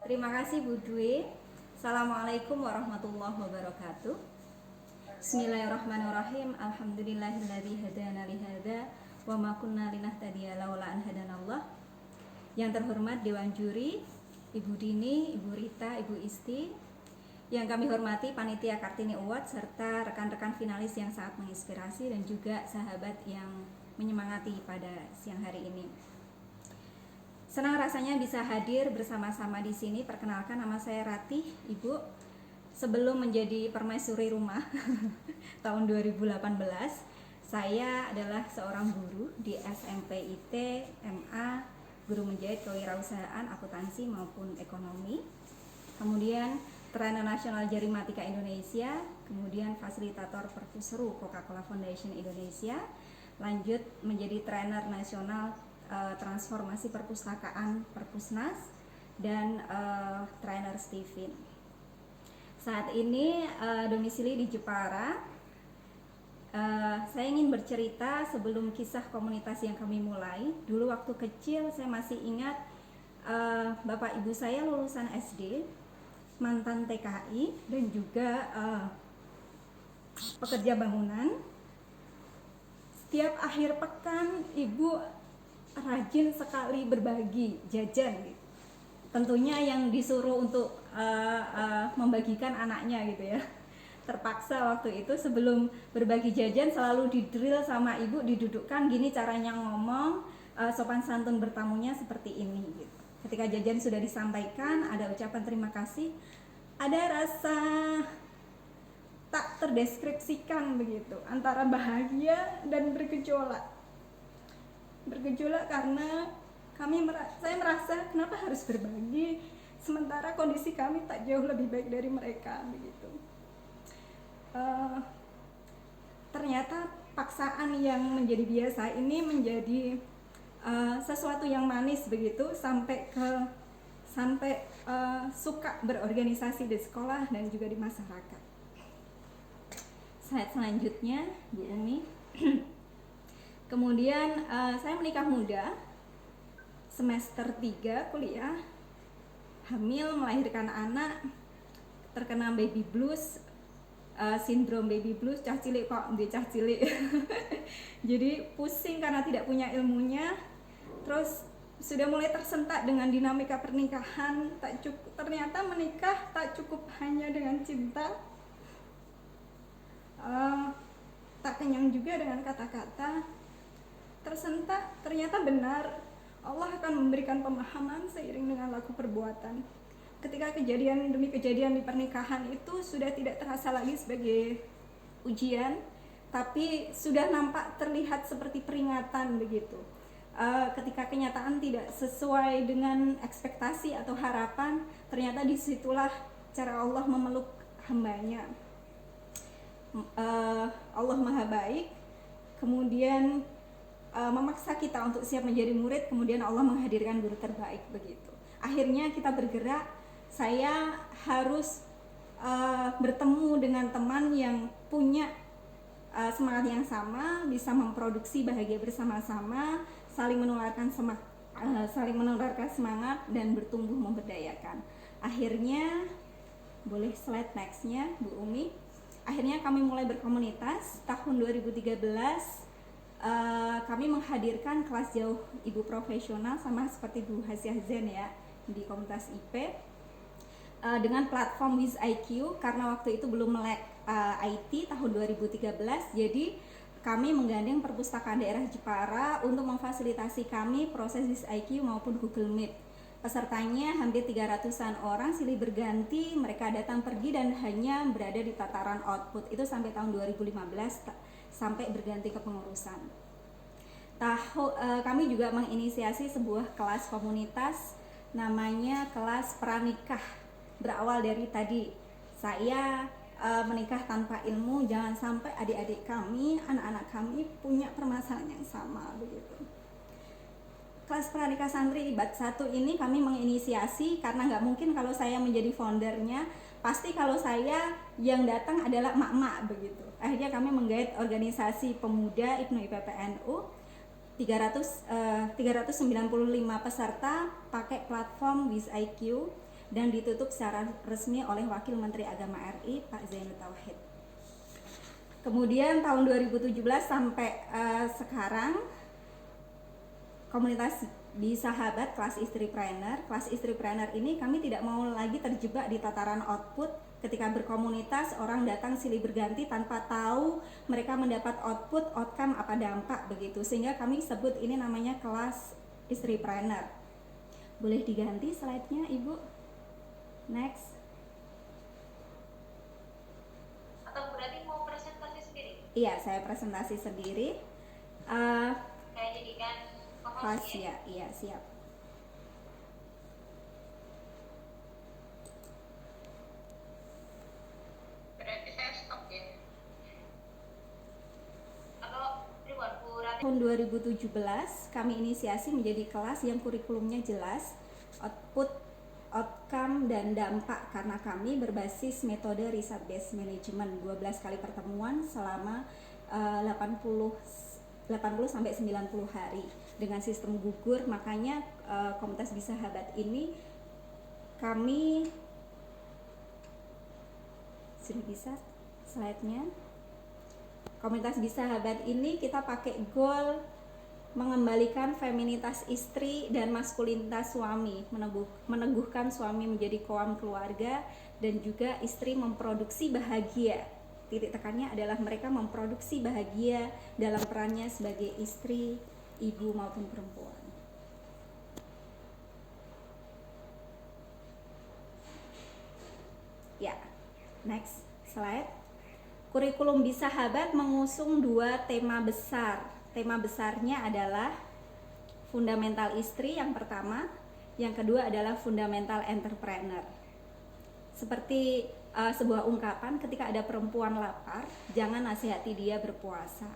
Terima kasih Bu Dwi. Assalamualaikum warahmatullahi wabarakatuh. Bismillahirrahmanirrahim. Alhamdulillahilladzi hadana li hadza wa ma kunna linahtadiya laula an hadanallah. Yang terhormat Dewan Juri, Ibu Dini, Ibu Rita, Ibu Isti. Yang kami hormati Panitia Kartini Award serta rekan-rekan finalis yang sangat menginspirasi dan juga sahabat yang menyemangati pada siang hari ini. Senang rasanya bisa hadir bersama-sama di sini. Perkenalkan, nama saya Ratih, Ibu. Sebelum menjadi permaisuri rumah tahun 2018, saya adalah seorang guru di SMP IT, MA, guru menjahit kewirausahaan, akuntansi maupun ekonomi. Kemudian trainer nasional Jarimatika Indonesia, kemudian fasilitator Perpusru Coca-Cola Foundation Indonesia. Lanjut menjadi trainer nasional transformasi perpustakaan Perpusnas dan trainer Stephen. Saat ini domisili di Jepara. Saya ingin bercerita sebelum kisah komunitas yang kami mulai. Dulu waktu kecil saya masih ingat bapak ibu saya lulusan SD, mantan TKI dan juga pekerja bangunan. Setiap akhir pekan ibu rajin sekali berbagi jajan gitu. Tentunya yang disuruh untuk membagikan anaknya gitu ya. Terpaksa waktu itu sebelum berbagi jajan selalu didrill sama ibu, didudukkan gini caranya ngomong, sopan santun bertamunya seperti ini gitu. Ketika jajan sudah disampaikan, ada ucapan terima kasih, ada rasa tak terdeskripsikan begitu, antara bahagia dan bergejolak karena saya merasa kenapa harus berbagi sementara kondisi kami tak jauh lebih baik dari mereka begitu. Ternyata paksaan yang menjadi biasa ini menjadi sesuatu yang manis begitu sampai suka berorganisasi di sekolah dan juga di masyarakat. Slide selanjutnya Bu Umi. Kemudian saya menikah muda, semester 3 kuliah, hamil, melahirkan anak, terkena baby blues, sindrom baby blues, cah cilik kok ambil cah cilik. Jadi pusing karena tidak punya ilmunya, terus sudah mulai tersentak dengan dinamika pernikahan, ternyata menikah tak cukup hanya dengan cinta, tak kenyang juga dengan kata-kata. Tersentak, ternyata benar Allah akan memberikan pemahaman seiring dengan laku perbuatan. Ketika kejadian demi kejadian di pernikahan itu sudah tidak terasa lagi sebagai ujian, tapi sudah nampak terlihat seperti peringatan begitu. Ketika kenyataan tidak sesuai dengan ekspektasi atau harapan, ternyata disitulah cara Allah memeluk hambanya. Allah Maha Baik, kemudian memaksa kita untuk siap menjadi murid, kemudian Allah menghadirkan guru terbaik begitu. Akhirnya kita bergerak, saya harus bertemu dengan teman yang punya semangat yang sama, bisa memproduksi bahagia bersama-sama, saling menularkan semangat dan bertumbuh memberdayakan. Akhirnya, boleh slide nextnya Bu Umi. Akhirnya kami mulai berkomunitas tahun 2013. Kami menghadirkan kelas jauh ibu profesional sama seperti Bu Hasiah Zen ya di komunitas IP dengan platform WizIQ karena waktu itu belum melek IT tahun 2013. Jadi kami menggandeng perpustakaan daerah Jepara untuk memfasilitasi kami proses WizIQ maupun Google Meet. Pesertanya hampir 300-an orang silih berganti, mereka datang pergi dan hanya berada di tataran output itu sampai tahun 2015 sampai berganti kepengurusan. Kami juga menginisiasi sebuah kelas komunitas namanya kelas pranikah. Berawal dari tadi saya menikah tanpa ilmu, jangan sampai adik-adik kami, anak-anak kami punya permasalahan yang sama begitu. Kelas pranikah santri bat 1 ini kami menginisiasi karena nggak mungkin kalau saya menjadi foundernya, pasti kalau saya yang datang adalah emak-emak begitu. Akhirnya kami menggait organisasi pemuda IPNU IPPNU, 395 peserta pakai platform WizIQ. dan ditutup secara resmi oleh Wakil Menteri Agama RI Pak Zainud Tauhid. Kemudian tahun 2017 sampai sekarang komunitas Bisa Habat kelas istripreneur. Kelas istripreneur ini kami tidak mau lagi terjebak di tataran output. Ketika berkomunitas, orang datang silih berganti tanpa tahu mereka mendapat output, outcome, apa dampak begitu. Sehingga kami sebut ini namanya kelas istripreneur. Boleh diganti slide-nya, Ibu? Next. Atau berarti mau presentasi sendiri? Iya, saya presentasi sendiri. Saya jadikan host ya, iya siap. Berarti saya stop ya? Atau ribuan kurang? Tahun 2017 kami inisiasi menjadi kelas yang kurikulumnya jelas, output, outcome, dan dampak, karena kami berbasis metode riset based management. 12 kali pertemuan selama 80 sampai 90 hari dengan sistem gugur. Makanya komunitas Bisa Habat ini kami sudah bisa slide-nya. Komunitas Bisa Habat ini kita pakai goal mengembalikan feminitas istri dan maskulinitas suami, meneguhkan suami menjadi koam keluarga dan juga istri memproduksi bahagia. Titik tekannya adalah mereka memproduksi bahagia dalam perannya sebagai istri, ibu maupun perempuan. Ya, next slide. Kurikulum Bisa Habat mengusung 2 tema besar. Tema besarnya adalah fundamental istri yang pertama, yang kedua adalah fundamental entrepreneur. Seperti sebuah ungkapan, ketika ada perempuan lapar, jangan nasihati dia berpuasa,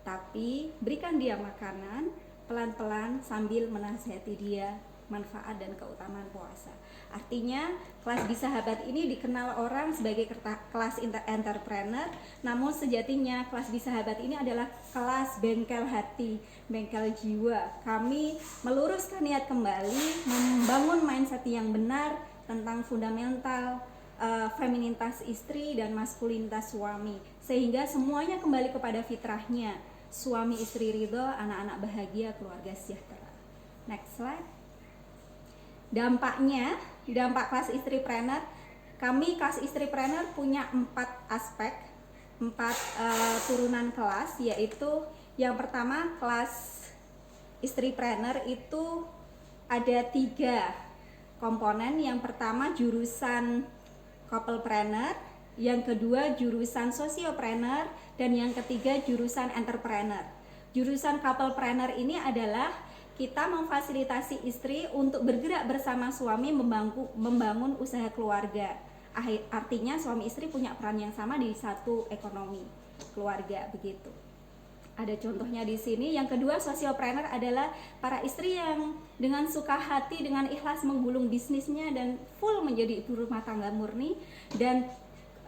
tapi berikan dia makanan pelan-pelan sambil menasihati dia manfaat dan keutamaan puasa. Artinya kelas Bisa Habat ini dikenal orang sebagai kelas entrepreneur, namun sejatinya kelas Bisa Habat ini adalah kelas bengkel hati, bengkel jiwa. Kami meluruskan niat kembali, membangun mindset yang benar tentang fundamental feminitas istri dan maskulinitas suami, sehingga semuanya kembali kepada fitrahnya. Suami istri ridho, anak-anak bahagia, keluarga sejahtera. Next slide. Dampaknya, dampak kelas istripreneur, kami kelas istripreneur punya 4 aspek, 4 turunan kelas, yaitu yang pertama kelas istripreneur itu ada 3 komponen. Yang pertama jurusan couplepreneur, yang kedua jurusan sociopreneur, dan yang ketiga jurusan entrepreneur. Jurusan couplepreneur ini adalah kita memfasilitasi istri untuk bergerak bersama suami membangun usaha keluarga. Artinya suami istri punya peran yang sama di satu ekonomi keluarga begitu. Ada contohnya di sini. Yang kedua, sociopreneur adalah para istri yang dengan suka hati, dengan ikhlas menggulung bisnisnya dan full menjadi ibu rumah tangga murni dan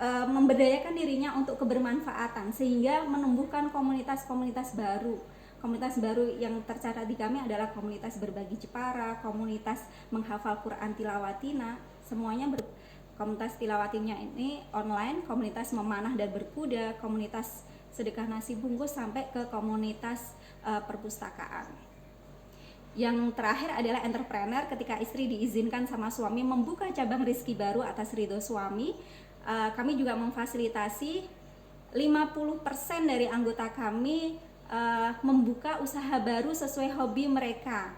memberdayakan dirinya untuk kebermanfaatan, sehingga menumbuhkan komunitas-komunitas baru. Komunitas baru yang tercatat di kami adalah komunitas berbagi Jepara, komunitas menghafal Quran tilawatina, semuanya komunitas tilawatinya ini online, komunitas memanah dan berkuda, komunitas sedekah nasi bungkus, sampai ke komunitas perpustakaan. Yang terakhir adalah entrepreneur, ketika istri diizinkan sama suami membuka cabang rezeki baru atas ridho suami. Kami juga memfasilitasi 50% dari anggota kami membuka usaha baru sesuai hobi mereka.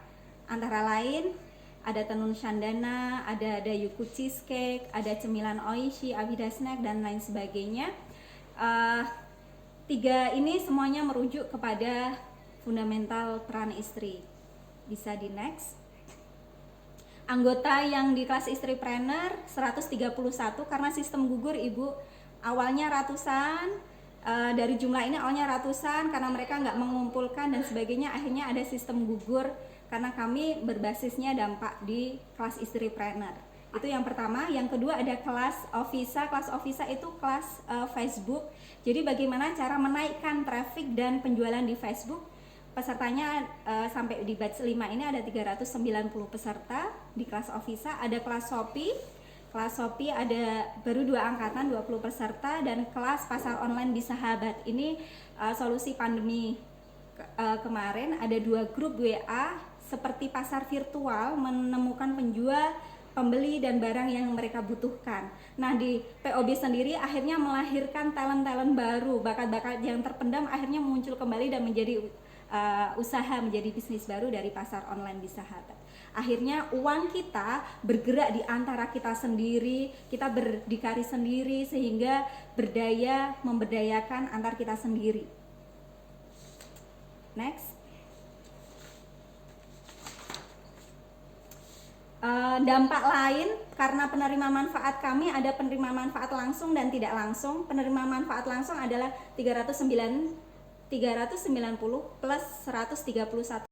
Antara lain ada tenun shandana, ada dayuku cheesecake, ada cemilan oishi, abida snack, dan lain sebagainya. 3 ini semuanya merujuk kepada fundamental peran istri. Bisa di next. Anggota yang di kelas istripreneur 131, karena sistem gugur Ibu. Awalnya ratusan, dari jumlah ini awalnya ratusan karena mereka nggak mengumpulkan dan sebagainya, akhirnya ada sistem gugur karena kami berbasisnya dampak di kelas istripreneur. Itu yang pertama. Yang kedua ada kelas Ofisa. Kelas Ofisa itu kelas Facebook. Jadi bagaimana cara menaikkan traffic dan penjualan di Facebook. Pesertanya sampai di batch 5 ini ada 390 peserta. di kelas Ofisa, ada kelas Shopee. Kelas Shopee ada baru 2 angkatan, 20 peserta, dan kelas pasar online Bisahabat. Ini solusi pandemi kemarin, ada 2 grup WA seperti pasar virtual, menemukan penjual, pembeli, dan barang yang mereka butuhkan. Nah, di POB sendiri akhirnya melahirkan talent-talent baru, bakat-bakat yang terpendam akhirnya muncul kembali dan menjadi usaha, menjadi bisnis baru dari pasar online Bisahabat. Akhirnya uang kita bergerak di antara kita sendiri, kita berdikari sendiri, sehingga berdaya memberdayakan antar kita sendiri. Next. Dampak lain karena penerima manfaat kami, ada penerima manfaat langsung dan tidak langsung. Penerima manfaat langsung adalah 390 plus 131